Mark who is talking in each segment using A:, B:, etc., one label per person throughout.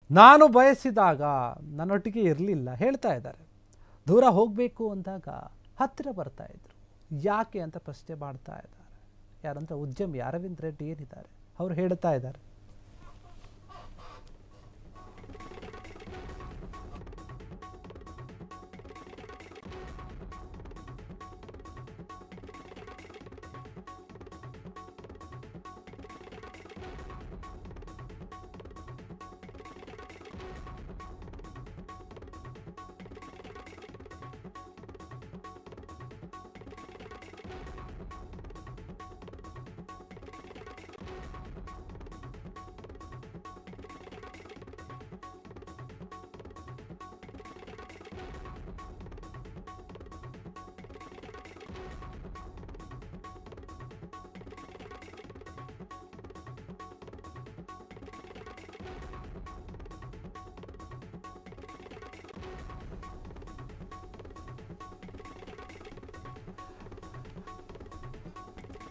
A: ನಾನು ಬಯಸಿದಾಗ ನನ್ನೊಟ್ಟಿಗೆ ಇರಲಿಲ್ಲ ಹೇಳ್ತಾ ಇದ್ದಾರೆ. ದೂರ ಹೋಗಬೇಕು ಅಂದಾಗ ಹತ್ತಿರ ಬರ್ತಾ ಇದ್ರು. ಯಾಕೆ ಅಂತ ಪ್ರಶ್ನೆ ಮಾಡ್ತಾ ಇದ್ದಾರೆ. ಯಾರಂತ ಉದ್ಯಮಿ ಅರವಿಂದ್ ರೆಡ್ಡಿ ಏನಿದ್ದಾರೆ ಅವರು ಹೇಳ್ತಾ ಇದ್ದಾರೆ.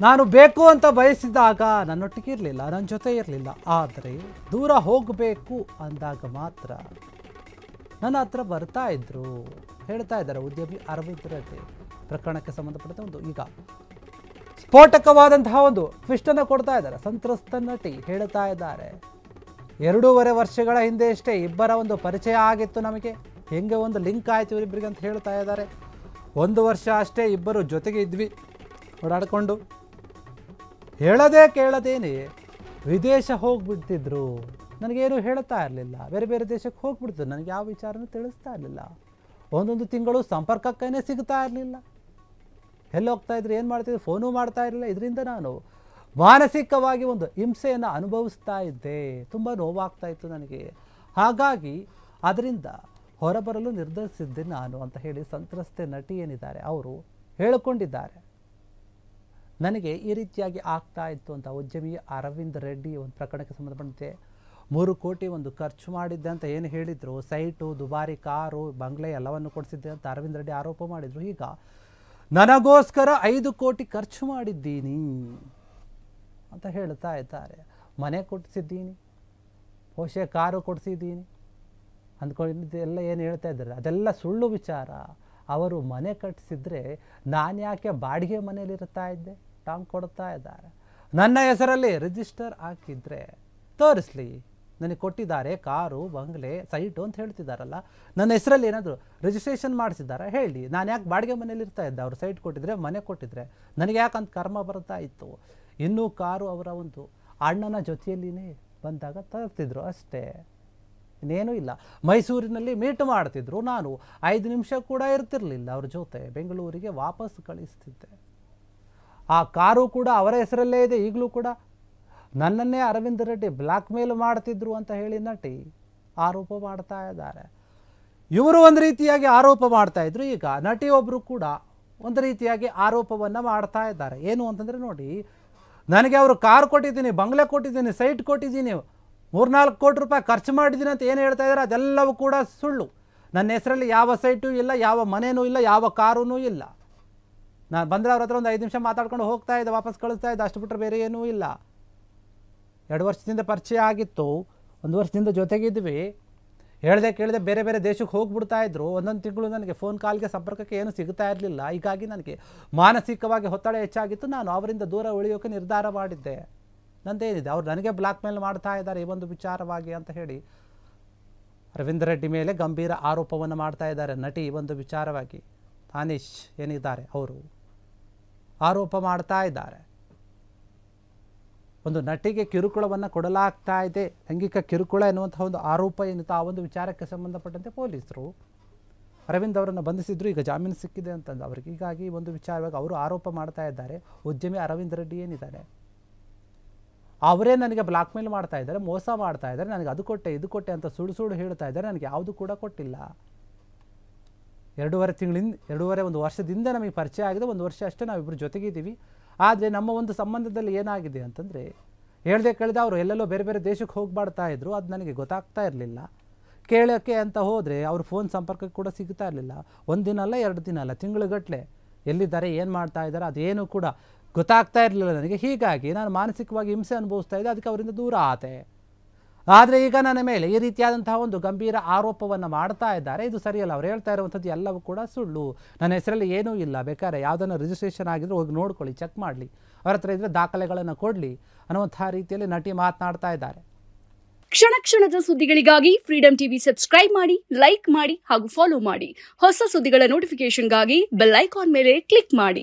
A: ನಾನು ಬೇಕು ಅಂತ ಬಯಸಿದಾಗ ನನ್ನೊಟ್ಟಿಗೆ ಇರಲಿಲ್ಲ, ನನ್ನ ಜೊತೆ ಇರಲಿಲ್ಲ. ಆದರೆ ದೂರ ಹೋಗಬೇಕು ಅಂದಾಗ ಮಾತ್ರ ನನ್ನ ಹತ್ರ ಬರ್ತಾ ಇದ್ರು ಹೇಳ್ತಾ ಇದ್ದಾರೆ ಉದ್ಯಮಿ ಅರವಿಂದ್ ರೆಡ್ಡಿ. ಪ್ರಕರಣಕ್ಕೆ ಸಂಬಂಧಪಟ್ಟಂತೆ ಒಂದು ಈಗ ಸ್ಫೋಟಕವಾದಂತಹ ಒಂದು ಟ್ವಿಸ್ಟನ್ನು ಕೊಡ್ತಾ ಇದ್ದಾರೆ. ಸಂತ್ರಸ್ತ ನಟಿ ಹೇಳ್ತಾ ಇದ್ದಾರೆ, 2.5 ವರ್ಷಗಳ ಹಿಂದೆ ಅಷ್ಟೇ ಇಬ್ಬರ ಒಂದು ಪರಿಚಯ ಆಗಿತ್ತು, ನಮಗೆ ಹೆಂಗೆ ಒಂದು ಲಿಂಕ್ ಆಯಿತು ಇವರಿಬ್ಬರಿಗೆ ಅಂತ ಹೇಳ್ತಾ ಇದ್ದಾರೆ. 1 ವರ್ಷ ಅಷ್ಟೇ ಇಬ್ಬರು ಜೊತೆಗೆ ಇದ್ವಿ, ಓಡಾಡಿಕೊಂಡು ಹೇಳದೇ ಕೇಳದೇನೆ ವಿದೇಶ ಹೋಗ್ಬಿಡ್ತಿದ್ರು. ನನಗೇನು ಹೇಳ್ತಾ ಇರಲಿಲ್ಲ, ಬೇರೆ ಬೇರೆ ದೇಶಕ್ಕೆ ಹೋಗ್ಬಿಡ್ತಿದ್ರು, ನನಗೆ ಯಾವ ವಿಚಾರನೂ ತಿಳಿಸ್ತಾ ಇರಲಿಲ್ಲ. ಒಂದೊಂದು ತಿಂಗಳು ಸಂಪರ್ಕಕ್ಕೇ ಸಿಗ್ತಾ ಇರಲಿಲ್ಲ. ಎಲ್ಲಿ ಹೋಗ್ತಾ ಇದ್ರು, ಏನು ಮಾಡ್ತಿದ್ರು, ಫೋನು ಮಾಡ್ತಾ ಇರಲಿಲ್ಲ. ಇದರಿಂದ ನಾನು ಮಾನಸಿಕವಾಗಿ ಒಂದು ಹಿಂಸೆಯನ್ನು ಅನುಭವಿಸ್ತಾ ಇದ್ದೆ, ತುಂಬ ನೋವಾಗ್ತಾ ಇತ್ತು ನನಗೆ. ಹಾಗಾಗಿ ಅದರಿಂದ ಹೊರಬರಲು ನಿರ್ಧರಿಸಿದ್ದೆ ನಾನು ಅಂತ ಹೇಳಿ ಸಂತ್ರಸ್ತೆ ನಟಿ ಏನಿದ್ದಾರೆ ಅವರು ಹೇಳಿಕೊಂಡಿದ್ದಾರೆ. ನನಗೆ ಈ ರೀತಿಯಾಗಿ ಆಗ್ತಾ ಇತ್ತು ಅಂತ ಉದ್ಯಮಿ ಅರವಿಂದ್ ರೆಡ್ಡಿ ಒಂದು ಪ್ರಕರಣಕ್ಕೆ ಸಂಬಂಧಪಟ್ಟಂತೆ 3 ಕೋಟಿ ಒಂದು ಖರ್ಚು ಮಾಡಿದ್ದೆ ಅಂತ ಏನು ಹೇಳಿದರು, ಸೈಟು, ದುಬಾರಿ ಕಾರು, ಬಂಗ್ಲೆ ಎಲ್ಲವನ್ನು ಕೊಡಿಸಿದ್ದೆ ಅಂತ ಅರವಿಂದ್ ರೆಡ್ಡಿ ಆರೋಪ ಮಾಡಿದರು. ಈಗ ನನಗೋಸ್ಕರ 5 ಕೋಟಿ ಖರ್ಚು ಮಾಡಿದ್ದೀನಿ ಅಂತ ಹೇಳ್ತಾ ಇದ್ದಾರೆ. ಮನೆ ಕೊಡಿಸಿದ್ದೀನಿ, ಪೋಷೆ ಕಾರು ಕೊಡಿಸಿದ್ದೀನಿ ಅಂದ್ಕೊಂಡಿದ್ದೆಲ್ಲ ಏನು ಹೇಳ್ತಾ ಇದ್ದಾರೆ ಅದೆಲ್ಲ ಸುಳ್ಳು ವಿಚಾರ. ಅವರು ಮನೆ ಕಟ್ಟಿಸಿದ್ರೆ ನಾನು ಯಾಕೆ ಬಾಡಿಗೆ ಮನೇಲಿರ್ತಾ ಇದ್ದೆ, ಟಾಂಗ್ ಕೊಡ್ತಾ ಇದ್ದಾರೆ. ನನ್ನ ಹೆಸರಲ್ಲಿ ರಿಜಿಸ್ಟರ್ ಹಾಕಿದ್ರೆ ತೋರಿಸ್ಲಿ, ನನಗೆ ಕೊಟ್ಟಿದ್ದಾರೆ ಕಾರು, ಬಂಗ್ಲೆ, ಸೈಟು ಅಂತ ಹೇಳ್ತಿದ್ದಾರಲ್ಲ, ನನ್ನ ಹೆಸರಲ್ಲಿ ಏನಾದರೂ ರಿಜಿಸ್ಟ್ರೇಷನ್ ಮಾಡಿಸಿದ್ದಾರೆ ಹೇಳಿ. ನಾನು ಯಾಕೆ ಬಾಡಿಗೆ ಮನೇಲಿ ಇರ್ತಾ ಇದ್ದೆ, ಅವರು ಸೈಟ್ ಕೊಟ್ಟಿದ್ರೆ, ಮನೆ ಕೊಟ್ಟಿದ್ರೆ ನನಗೆ ಯಾಕಂತ ಕರ್ಮ ಬರ್ತಾ ಇತ್ತು. ಇನ್ನೂ ಕಾರು ಅವರ ಒಂದು ಅಣ್ಣನ ಜೊತೆಯಲ್ಲಿನೇ ಬಂದಾಗ ತರ್ತಿದ್ರು ಅಷ್ಟೇ, ಇನ್ನೇನೂ ಇಲ್ಲ. ಮೈಸೂರಿನಲ್ಲಿ ಮೀಟ್ ಮಾಡ್ತಿದ್ರು, ನಾನು 5 ನಿಮಿಷ ಕೂಡ ಇರ್ತಿರ್ಲಿಲ್ಲ ಅವ್ರ ಜೊತೆ, ಬೆಂಗಳೂರಿಗೆ ವಾಪಸ್ ಕಳಿಸ್ತಿದ್ದೆ. ಆ ಕಾರು ಕೂಡ ಅವರ ಹೆಸರಲ್ಲೇ ಇದೆ ಈಗಲೂ ಕೂಡ. ನನ್ನನ್ನೇ ಅರವಿಂದ್ ರೆಡ್ಡಿ ಬ್ಲ್ಯಾಕ್ ಮೇಲ್ ಮಾಡ್ತಿದ್ರು ಅಂತ ಹೇಳಿ ನಟಿ ಆರೋಪ ಮಾಡ್ತಾ ಇದ್ದಾರೆ. ಇವರು ಒಂದು ರೀತಿಯಾಗಿ ಆರೋಪ ಮಾಡ್ತಾ ಇದ್ರು, ಈಗ ನಟಿಯೊಬ್ಬರು ಕೂಡ ಒಂದು ರೀತಿಯಾಗಿ ಆರೋಪವನ್ನು ಮಾಡ್ತಾ ಇದ್ದಾರೆ. ಏನು ಅಂತಂದರೆ ನೋಡಿ, ನನಗೆ ಅವರು ಕಾರ್ ಕೊಟ್ಟಿದ್ದೀನಿ, ಬಂಗ್ಲೆ ಕೊಟ್ಟಿದ್ದೀನಿ, ಸೈಟ್ ಕೊಟ್ಟಿದ್ದೀನಿ, 3-4 ಕೋಟಿ ರೂಪಾಯಿ ಖರ್ಚು ಮಾಡಿದ್ದೀನಿ ಅಂತ ಏನು ಹೇಳ್ತಾ ಇದ್ದಾರೆ ಅದೆಲ್ಲವೂ ಕೂಡ ಸುಳ್ಳು. ನನ್ನ ಹೆಸರಲ್ಲಿ ಯಾವ ಸೈಟು ಇಲ್ಲ, ಯಾವ ಮನೇನೂ ಇಲ್ಲ, ಯಾವ ಕಾರೂ ಇಲ್ಲ. ನಾನು ಬಂದರೆ ಅವ್ರ ಹತ್ರ ಒಂದು 5 ನಿಮಿಷ ಮಾತಾಡ್ಕೊಂಡು ಹೋಗ್ತಾ ಇದ್ದೆ, ವಾಪಸ್ ಕಳಿಸ್ತಾ ಇದ್ದೆ, ಅಷ್ಟು ಬಿಟ್ಟರೆ ಬೇರೆ ಏನೂ ಇಲ್ಲ. 2 ವರ್ಷದಿಂದ ಪರಿಚಯ ಆಗಿತ್ತು, 1 ವರ್ಷದಿಂದ ಜೊತೆಗಿದ್ವಿ, ಹೇಳ್ದೆ ಕೇಳದೆ ಬೇರೆ ಬೇರೆ ದೇಶಕ್ಕೆ ಹೋಗ್ಬಿಡ್ತಾ ಇದ್ರು. ಒಂದೊಂದು ತಿಂಗಳು ನನಗೆ ಫೋನ್ ಕಾಲ್ಗೆ ಸಂಪರ್ಕಕ್ಕೆ ಏನೂ ಸಿಗ್ತಾ ಇರಲಿಲ್ಲ. ಹೀಗಾಗಿ ನನಗೆ ಮಾನಸಿಕವಾಗಿ ಒತ್ತಡ ಹೆಚ್ಚಾಗಿತ್ತು, ನಾನು ಅವರಿಂದ ದೂರ ಉಳಿಯೋಕೆ ನಿರ್ಧಾರ ಮಾಡಿದ್ದೆ. ನಂದೇನಿದೆ, ಅವ್ರು ನನಗೆ ಬ್ಲ್ಯಾಕ್ ಮೇಲ್ ಮಾಡ್ತಾ ಇದ್ದಾರೆ ಈ ಒಂದು ವಿಚಾರವಾಗಿ ಅಂತ ಹೇಳಿ ಅರವಿಂದ್ ರೆಡ್ಡಿ ಮೇಲೆ ಗಂಭೀರ ಆರೋಪವನ್ನು ಮಾಡ್ತಾ ಇದ್ದಾರೆ ನಟಿ. ಈ ಒಂದು ವಿಚಾರವಾಗಿ ತಾನಿಶ್ ಏನಿದ್ದಾರೆ ಅವರು ಆರೋಪ ಮಾಡ್ತಾ ಇದ್ದಾರೆ. ಒಂದು ನಟಿಗೆ ಕಿರುಕುಳವನ್ನು ಕೊಡಲಾಗ್ತಾ ಇದೆ, ಲೈಂಗಿಕ ಕಿರುಕುಳ ಎನ್ನುವಂತಹ ಒಂದು ಆರೋಪ ಏನಿತ್ತು. ಆ ಒಂದು ವಿಚಾರಕ್ಕೆ ಸಂಬಂಧಪಟ್ಟಂತೆ ಪೊಲೀಸರು ಅರವಿಂದ್ ಅವರನ್ನು ಬಂಧಿಸಿದ್ರು, ಈಗ ಜಾಮೀನು ಸಿಕ್ಕಿದೆ ಅಂತಂದು ಅವರಿಗೆ. ಹೀಗಾಗಿ ಒಂದು ವಿಚಾರವಾಗಿ ಅವರು ಆರೋಪ ಮಾಡ್ತಾ ಇದ್ದಾರೆ. ಉದ್ಯಮಿ ಅರವಿಂದ್ ರೆಡ್ಡಿ ಏನಿದ್ದಾರೆ ಅವರೇ ನನಗೆ ಬ್ಲ್ಯಾಕ್ ಮೇಲ್ ಮಾಡ್ತಾ ಇದ್ದಾರೆ, ಮೋಸ ಮಾಡ್ತಾ ಇದ್ದಾರೆ, ನನಗೆ ಅದು ಕೊಟ್ಟೆ ಇದು ಕೊಟ್ಟೆ ಅಂತ ಸುಳ್ಳು ಹೇಳ್ತಾ ಇದ್ದಾರೆ, ನನಗೆ ಯಾವುದು ಕೂಡ ಕೊಟ್ಟಿಲ್ಲ. 2.5 ವರ್ಷದಿಂದ ನಮಗೆ ಪರಿಚಯ ಆಗಿದೆ, 1 ವರ್ಷ ಅಷ್ಟೇ ನಾವಿಬ್ಬರು ಜೊತೆಗಿದ್ದೀವಿ. ಆದರೆ ನಮ್ಮ ಒಂದು ಸಂಬಂಧದಲ್ಲಿ ಏನಾಗಿದೆ ಅಂತಂದರೆ, ಹೇಳ್ದೆ ಕೇಳಿದೆ ಅವರು ಎಲ್ಲೆಲ್ಲೋ ಬೇರೆ ಬೇರೆ ದೇಶಕ್ಕೆ ಹೋಗ್ಬಾಡ್ತಾ ಇದ್ರು, ಅದು ನನಗೆ ಗೊತ್ತಾಗ್ತಾ ಇರಲಿಲ್ಲ. ಕೇಳೋಕ್ಕೆ ಅಂತ ಹೋದರೆ ಅವ್ರ ಫೋನ್ ಸಂಪರ್ಕಕ್ಕೆ ಕೂಡ ಸಿಗ್ತಾ ಇರಲಿಲ್ಲ. 1 ದಿನ ಅಲ್ಲ 2 ದಿನ ಅಲ್ಲ, ತಿಂಗಳುಗಟ್ಟಲೆ ಎಲ್ಲಿದ್ದಾರೆ, ಏನು ಮಾಡ್ತಾ ಇದ್ದಾರೆ ಅದೇನು ಕೂಡ ಗೊತ್ತಾಗ್ತಾ ಇರಲಿಲ್ಲ ನನಗೆ. ಹೀಗಾಗಿ ನಾನು ಮಾನಸಿಕವಾಗಿ ಹಿಂಸೆ ಅನುಭವಿಸ್ತಾ ಇದ್ದೆ, ಅದಕ್ಕೆ ಅವರಿಂದ ದೂರ ಆತೆ. ಆದರೆ ಈಗ ನನ್ನ ಮೇಲೆ ಈ ರೀತಿಯಾದಂತಹ ಒಂದು ಗಂಭೀರ ಆರೋಪವನ್ನು ಮಾಡ್ತಾ ಇದ್ದಾರೆ. ಇದು ಸರಿಯಲ್ಲ. ಅವ್ರು ಹೇಳ್ತಾ ಇರುವಂಥದ್ದು ಎಲ್ಲವೂ ಕೂಡ ಸುಳ್ಳು. ನನ್ನ ಹೆಸರಲ್ಲಿ ಏನೂ ಇಲ್ಲ, ಬೇಕಾದ್ರೆ ಯಾವುದನ್ನು ರಿಜಿಸ್ಟ್ರೇಷನ್ ಆಗಿದ್ರು ಹೋಗಿ ನೋಡ್ಕೊಳ್ಳಿ, ಚೆಕ್ ಮಾಡಲಿ, ಅವ್ರ ಹತ್ರ ಇದ್ದರೆ ದಾಖಲೆಗಳನ್ನು ಕೊಡಲಿ ಅನ್ನುವಂಥ ರೀತಿಯಲ್ಲಿ ನಟಿ ಮಾತನಾಡ್ತಾ ಇದ್ದಾರೆ.
B: ಕ್ಷಣ ಕ್ಷಣದ ಸುದ್ದಿಗಳಿಗಾಗಿ ಫ್ರೀಡಂ ಟಿವಿ ಸಬ್ಸ್ಕ್ರೈಬ್ ಮಾಡಿ, ಲೈಕ್ ಮಾಡಿ ಹಾಗೂ ಫಾಲೋ ಮಾಡಿ. ಹೊಸ ಸುದ್ದಿಗಳ ನೋಟಿಫಿಕೇಶನ್ಗಾಗಿ ಬೆಲ್ ಐಕಾನ್ ಮೇಲೆ ಕ್ಲಿಕ್ ಮಾಡಿ.